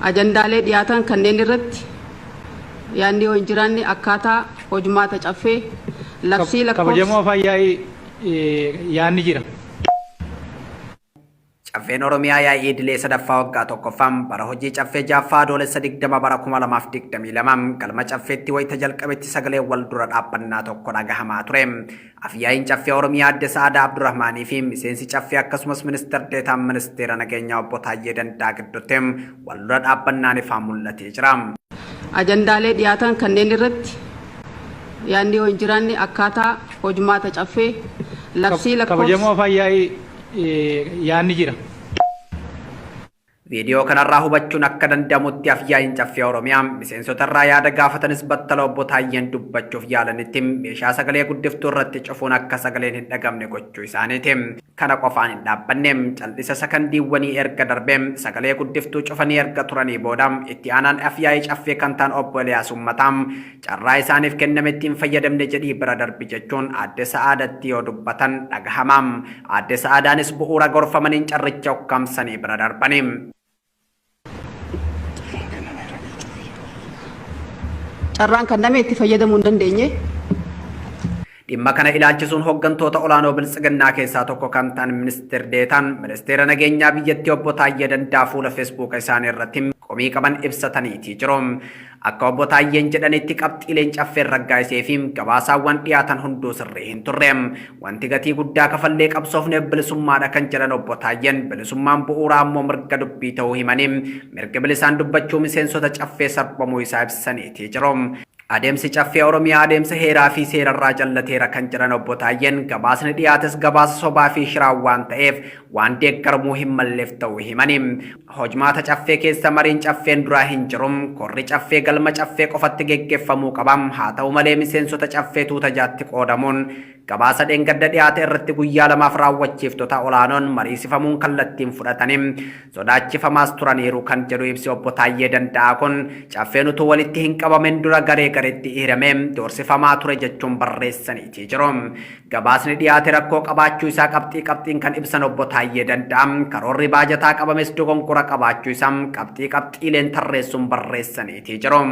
Ajandaalee dhiyaatan kanneen irratti yaadni yoo hin jiraanne akkaataa hojumaata caffee labsii kabajamoo fayyaa yaadni jira. Caffeen Oromiyaa yaa'ii idilee sadaffaa waggaa tokkoffaan bara hojii caffee jaaffaa adoolessa 20 bara 2022 galma caffeetti wayita jalqabetti sagalee wal dura dhaabbannaa tokko dhagahamaa ture. Afyaa'iin caffee Oromiyaa Adde Sa'aadaa Abdurrahmaanii fi miseensi caffee akkasumas ministeera deetaan ministeera nageenyaa obbo Taayyee Danda'a gidduutti wal dura dhaabbannaan ifaan mul'atee jira. Ajandaalee dhiyaatan kanneen irratti yaadni yoo hin jiraanne akkaataa hojumaata caffee labsii kabajamoo fayyaa yaadni jira. Viidiyoo kanarraa hubachuun akka danda'amutti afyaa'iin caffee Oromiyaa miseensotarraa yaada gaafatanis battala obbo Taayyeen dubbachuuf yaalanitti meeshaa sagalee guddiftuu irratti cufuun akka sagaleen hin dhagamne gochuu isaaniiti. Kana qofaan hin dhaabbanne cal'isa sakandiiwwanii erga darbee sagalee guddiftuu cufanii erga turanii booda itti aanaan afyaa'ii caffee kan ta'an obbo Eliyaas Uummataa carraa isaaniif kenname ittiin fayyadamne jedhii bira darbi jechuun Adde Sa'aadatti yoo dubbatan dhagahama. Adde Sa'aadaanis bu'uura gorfamaniin carricha ukkaamsanii bira darbani. Carraan kan nama itti fayyadamuu hin dandeenye. Dhimma kana ilaalchisuun hooggantoota olaanoo biltsiginnaa keessaa tokko kan ta'an ministeera deetaan ministeera nageenyaa biyyattii obbo Taayyee Danda'a fuula feesbuuka isaanii irratti komii qaban ibsataniitii jiru. Akka obbo Taayyeen jedhanitti qabxiileen caffeen raggaasisee fi gabaasaawwan dhiyaatan hunduu sirrii hin turre. Wanti gatii guddaa kafallee qabsoofneef bilisummaadha kan jedhan obbo Taayyeen bilisummaan bu'uuraa immoo mirga dubbii ta'uu himanii mirga bilisaan dubbachuu miseensota caffee sarbamuu isaa ibsaniitii jiru. Adeemsi caffee Oromiyaa adeemsa heeraa fi seerarraa jallateera kan jedhan obbo Taayyeen gabaasni dhiyaates gabaasa sobaa fi shiraa waan ta'eef waan deeggaramuu hin malleef ta'uu himanii. Hojumaata caffee keessa mariin caffeen duraa hin jiru. Korri caffee galma caffee qofatti geggeeffamuu qaba. Haa ta'u malee miseensota caffee tuuta jaatti qoodamuun gabaasa dheengadda dhiyaate irratti guyyaa lamaaf raawwachiiftota olaanoon mariisifamuun kallattiin fudhatanii sodaachifamaas turaniiru kan jedhu ibsi obbo Taayyee Danda'a kun caffeen utuu walitti hin qabamin dura garee gareetti hiramee doorsifamaa ture jechuun barreessaniitii jiru. Gabaasni dhiyaate rakkoo qabaachuu isaa qabxiin kan ibsan obbo Taayyee Danda'a karoorri baajataa qabames dogonkora qabaachuu isaa qabxiileen tarreessuun barreessaniitii jiru.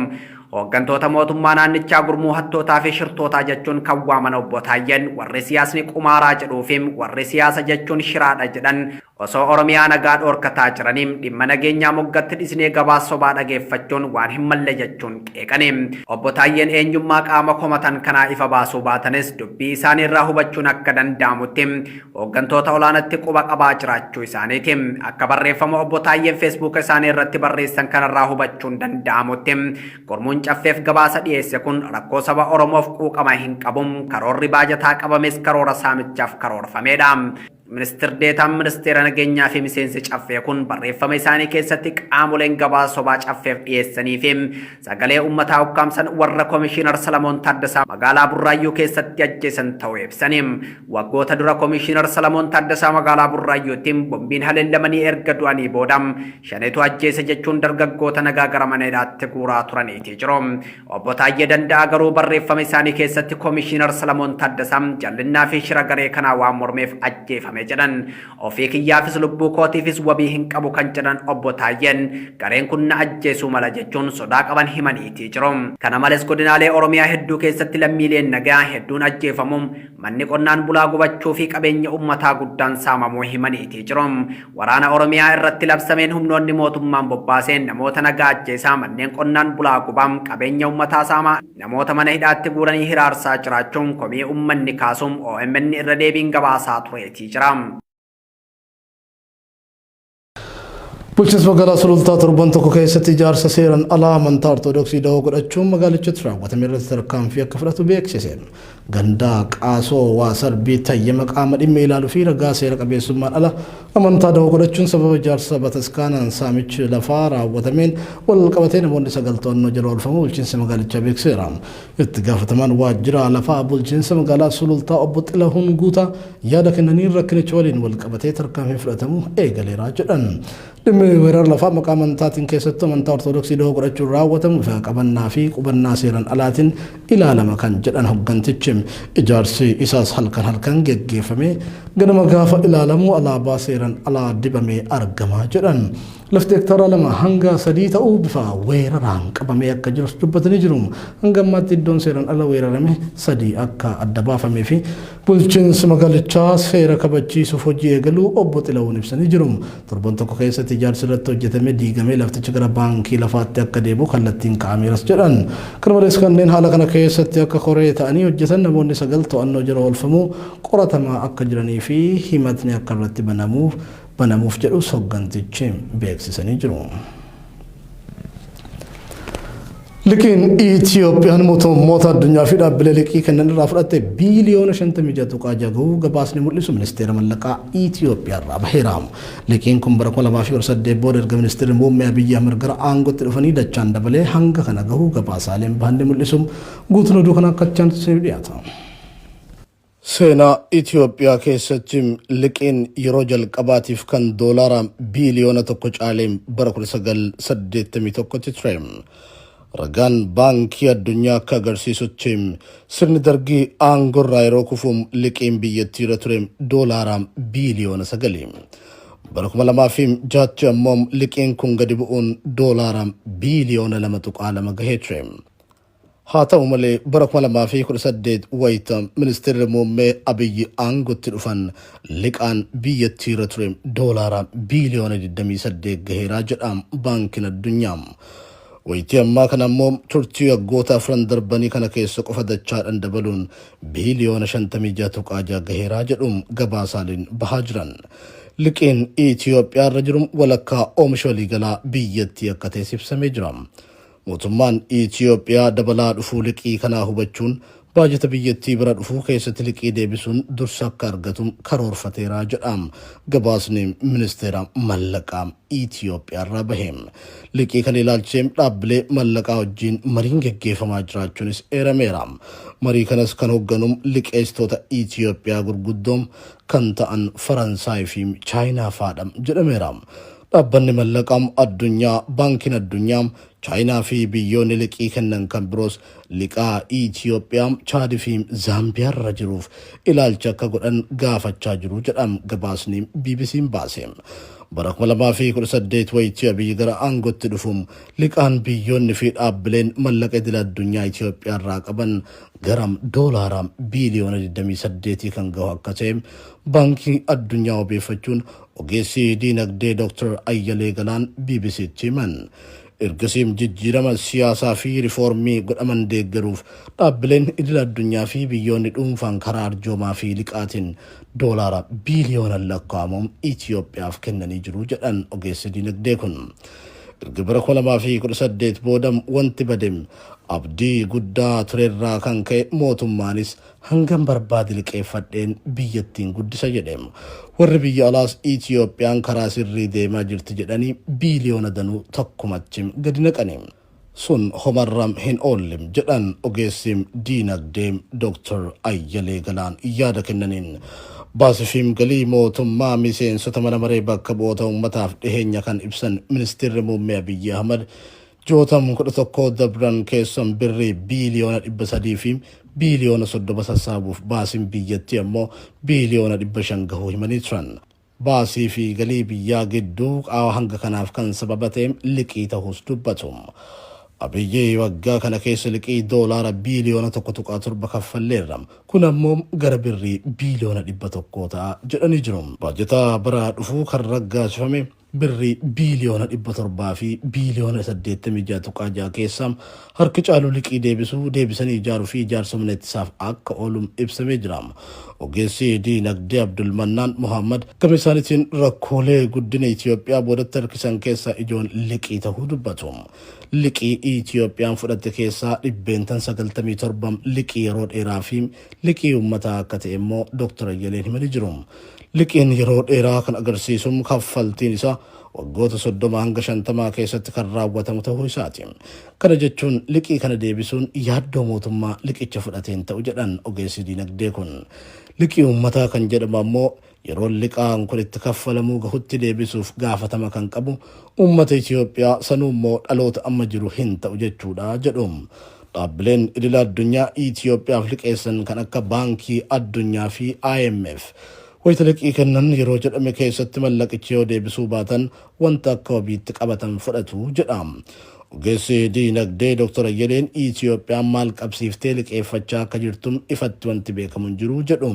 Hooggantoota mootummaa naannichaa gurmuu hattootaa fi shirtootaa jechuun kan waaman obbo Taayyeen warri siyaasni qumaaraa jedhuu fi warri siyaasa jechuun shiraadha jedhan osoo Oromiyaa nagaa dhoorkataa jiranii dhimma nageenyaa moggatti dhisnee gabaasa sobaa dhageeffachuun waan hin malle jechuun qeeqani. Obbo Taayyeen eenyummaa qaama komatan kanaa ifa baasuu baatanis dubbii isaanii irraa hubachuun akka danda'amutti hooggantoota olaanaatti quba qabaa jiraachuu isaaniiti. Akka barreeffama obbo Taayyeen feesbuuka isaanii irratti barreessan kanarraa hubachuun danda'amutti gurmuun caffeef gabaasa dhiyeesse kun rakkoo saba Oromoof quuqama hin qabu. Karoorri baajataa qabames karoora saamichaaf karoorfameedha. Ministeera deetaan ministeera nageenyaa fi miseensi caffee kun barreeffama isaanii keessatti qaamoleen gabaasa sobaa caffeef dhiyeessanii fi sagalee uummataa ukkaamsan warra Komishiinar Salamoon Taaddasaa magaalaa Burraayyuu keessatti ajjeesan ta'uu ibsanii. Waggoota dura Komishiinar Salamoon Taaddasaa magaalaa Burraayyuutti bombiin haleellamanii erga du'anii booda shaneetu ajjeese jechuun dargaggoota nagaa gara mana hidhaatti guuraa turaniitii jiru. Obbo Taayyee Danda'a garuu barreeffama isaanii keessatti Komishiinar Salamoon Taaddasaa jallinnaa fi shira garee kanaa waan mormeef ajjeefame jedhan ofii kiyyaafis lubbuu kootiifis wabii hin qabu kan jedhan obbo Taayyeen gareen kun na ajjeesuu mala jechuun sodaa qaban himaniitii jiru. Kana malees godinaalee Oromiyaa hedduu keessatti lammiileen nagaa hedduun ajjeefamuu manni qonnaan bulaa gubachuu fi qabeenya uummataa guddaan saamamuu himaniitii jiru. Waraana Oromiyaa irratti labsameen humnoonni mootummaan bobbaaseen namoota nagaa ajjeesaa manneen qonnaan bulaa gubaam qabeenya uummataa saamaa namoota mana hidhaatti guuranii hiraarsaa jiraachuun komii uummanni kaasuun OMN irra deebiin gabaasaa tureetii jira. Bulchiinsa magaalaa Sulultaa torban tokko keessatti ijaarsa seeraan alaa amantaa Ortoodooksii dahoo godhachuun magaalichatti raawwatame irratti tarkaanfii akka fudhatu beeksise. Gandaa Qaasoo waa sarbii tayyama qaama dhimma ilaaluu fi ragaa seera qabeessummaan ala amantaa dahoo godhachuun sababa ijaarsa bataskaanaan saamichi lafaa raawwatameen wal qabatee namoonni 9 to'annoo jala oolfamuu bulchiinsa magaalichaa beekseera. Itti gaafatamaan waajjira lafaa bulchiinsa magaalaa Sulultaa obbo Xilahuun Guutaa yaada kennaniin rakkinicha waliin wal qabatee tarkaanfii fudhatamuu eegaleera jedhan. dhimmi weerar lafaa maqaa amantaatiin keessattuu amantaa ortodoksii dahoo godhachuun raawwatamu bifa qabannaa fi qubannaa seeran alaatiin ilaalama kan jedhan hoggantichi ijaarsi isaas halkan geggeeffame ganama gaafa ilaalamu alaabaa seeran alaa dibamee argama jedhan. Lafti hektaara 2 hanga 3 ta'uu bifa weeraraan qabamee akka jirus dubbatanii jiru. Hanga ammaatti iddoon seeran ala weerarame 3 akka adda baafamee fi bulchiinsi magaalichaa seera kabachiisuuf hojii eegaluu obbo Xilawuun ibsanii jiru. Torban tokko keessatti ijaarsi irratti hojjetame diigamee laftichi gara baankii lafaatti akka deebi'u kallattiin kaa'ameeras jedhan. Kana malees kanneen haala kana keessatti akka koree ta'anii hojjetan namoonni 9 to'annoo jala oolfamuu qoratamaa akka jiranii fi himatni akka irratti banamuuf jedhu hoggantichi beeksisanii jiru. Liqiin Itiyoophiyaan mootummoota addunyaa fi dhaabbilee liqii kennan irraa fudhatte biiliyoona 56 gahuu gabaasni mul'isu ministeera mallaqaa Itiyoophiyaa irraa baheera. Liqiin kun bara 2008 booda erga ministeerri muummee Abiyyi Ahmed gara aangootti dhufanii dachaan dabalee hanga kana gahuu gabaasaaleen bahanni mul'isu guutuun oduu kana akka achaantu dhiyaata. Seenaa Itiyoophiyaa keessatti liqiin yeroo jalqabaatiif kan doolaara biiliyoona 1 caaleen bara 1981 ture. Ragaan baankii addunyaa akka agarsiisutti sirni dargii aangorraa yeroo kufuun liqiin biyyattiirra ture doolaara biiliyoona 9. Bara 2006 ammoo liqiin kun gadi bu'uun doolaara biiliyoona 2.2 gahee ture. Haa ta'u malee bara 2018 wayita ministeerri muummee Abiyyi aangootti dhufan liqaan biyyattiirra ture doolaara biiliyoona 28 gaheeraa jedha baankiin addunyaa. Wayitii ammaa kana ammoo turtii waggoota 4 darbanii kana keessa qofa dachaadhaan dabaluun biiliyoona 56 gaheeraa jedhuun gabaasaaleen bahaa jiran. Liqiin Itiyoophiyaa irra jiru walakkaa oomisha waliigalaa biyyattii akka ta'e ibsamee jira. Mootummaan Itiyoophiyaa dabalaa dhufuu liqii kanaa hubachuun baajata biyyattii bira dhufuu keessatti liqii deebisuun dursa akka argatu karoorfateeraa jedha gabaasni ministeera mallaqaa Itiyoophiyaa irraa bahe. Liqii kana ilaalchisee dhaabbilee mallaqaa wajjin mariin geggeeffamaa jiraachuunis eerameera. Marii kanas kan hoogganu liqeessitoota Itiyoophiyaa gurguddoon kan ta'an Faransaay fi Chaayinaa fa'aadha jedhameera. Dhaabbanni mallaqaa addunyaa, baankiin addunyaa, Chaayinaa fi biyyoonni liqii kennan kan biroos liqaa Itiyoophiyaa, Chaadii fi Zaambiyaa irra jiruuf ilaalcha akka godhan gaafachaa jiru jedham gabaasni BBC'n baase. Bara 2018 wayitii Abiyyi gara aangootti dhufuun liqaan biyyoonni fi dhaabbileen mallaqa idil addunyaa Itiyoophiyaa irraa qaban garam doolaara biiliyoona 28 kan gahu akka ta'e baankii addunyaa obeeffachuun ogeessi diinagdee Dr. Ayyalee Galaan BBC'tti himan. Ergasiim jijjiirama siyaasaa fi riifoormii godhaman deeggaruuf dhaabbileen idil addunyaa fi biyyoonni dhuunfaan karaa arjoomaa fi liqaatiin doolaara biiliyoona lakkaa'amuun Itiyoophiyaaf kennanii jiru jedhan ogeessi diinagdee kun. Erga bara 2018 booda wanti badem abdii guddaa turerraa kan ka'e mootummaanis hangam barbaade liqeeffadheen biyyattiin guddisa jedhem. Warri biyya alaas Itiyoophiyaan karaa sirrii deemaa jirti jedhanii biiliyoona danuu tokkumatti gadi naqanii. Sun homarram hin oollim jedhan ogeessi diinagdee Dr. Ayyalee Galaan yaada kennaniin. Baasifiim galii mootummaa miseensota mana maree bakka bu'oota uummataaf dhiheenya kan ibsan ministeerri muummee Abiyyi Ahmed jootam 11 dabran keessan birrii biiliyoona 300 fi biiliyoona 30 sassaabuuf baasiin biyyattii ammoo biiliyoona 500 gahuu himanii turan. Baasii fi galii biyyaa gidduu qaawwa hanga kanaaf kan sababa ta'e liqii ta'us dubbatu. Abiyyi waggaa kana keessa liqii doolaara biiliyoona 1.7 kaffalleerra. Kun ammoo gara birrii biiliyoona 100 ta'a jedhanii jiru. Baajata bara dhufuu kan raggaasifame birrii biiliyoona 700 fi biiliyoona 86 keessa harki caalu liqii deebisanii ijaaruu fi ijaarsa humna ittisaaf akka oolu ibsamee jira. Ogeessi diinagdee Abdul Mannaan Muhammad gama isaaniitiin rakkoolee guddina Itiyoophiyaa boodatti harkisan keessaa ijoon liqii ta'uu dubbatu. Liqii Itiyoophiyaan fudhatte keessaa 97 liqii yeroo dheeraa fi liqii uummataa akka ta'e immoo Dr. Ayyaleen himanii jiru. Liqiin yeroo dheeraa kan agarsiisu kaffaltiin isaa waggoota 30 hanga 50 keessatti kan raawwatamu ta'uu isaati. Kana jechuun liqii kana deebisuun yaaddoo mootummaa liqicha fudhateen ta'u jedhan ogeessi diinagdee kun. Liqii uummataa kan jedhamu ammoo yeroo liqaan kun itti kaffalamuu gahutti deebisuuf gaafatama kan qabu uummata Itoophiyaa sanuu immoo dhaloota amma jiru hin ta'u jechuudha jedhu. Dhaabbileen idila addunyaa Itoophiyaaf liqeessan kan akka baankii addunyaa fi IMF wayita liqii kennan yeroo jedhame keessatti mallaqichi yoo deebisuu baatan wanta akka wabiitti qabatan fudhatu jedha. Ogeessi diinagdee Dr. Ayyaleen Itoophiyaan maal qabsiiftee liqeeffachaa akka jirtuun ifatti wanti beekamu hin jiru jedhu.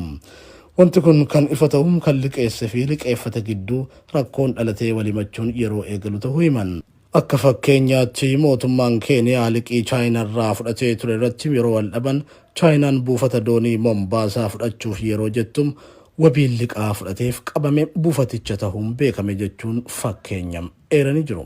Wanti kun kan ifa ta'uun kan liqeesse fi liqeeffate gidduu rakkoon dhalatee walimachuun yeroo eegalu ta'uu himan. Akka fakkeenyaatti mootummaan Keeniyaa liqii Chaayinaarraa fudhatee ture irratti yeroo wal dhaban Chaayinaan buufata doonii Mombaasaa fudhachuuf yeroo jettum wabiin liqaa fudhateef qabame buufaticha ta'uun beekame jechuun fakkeenya eeranii jiru.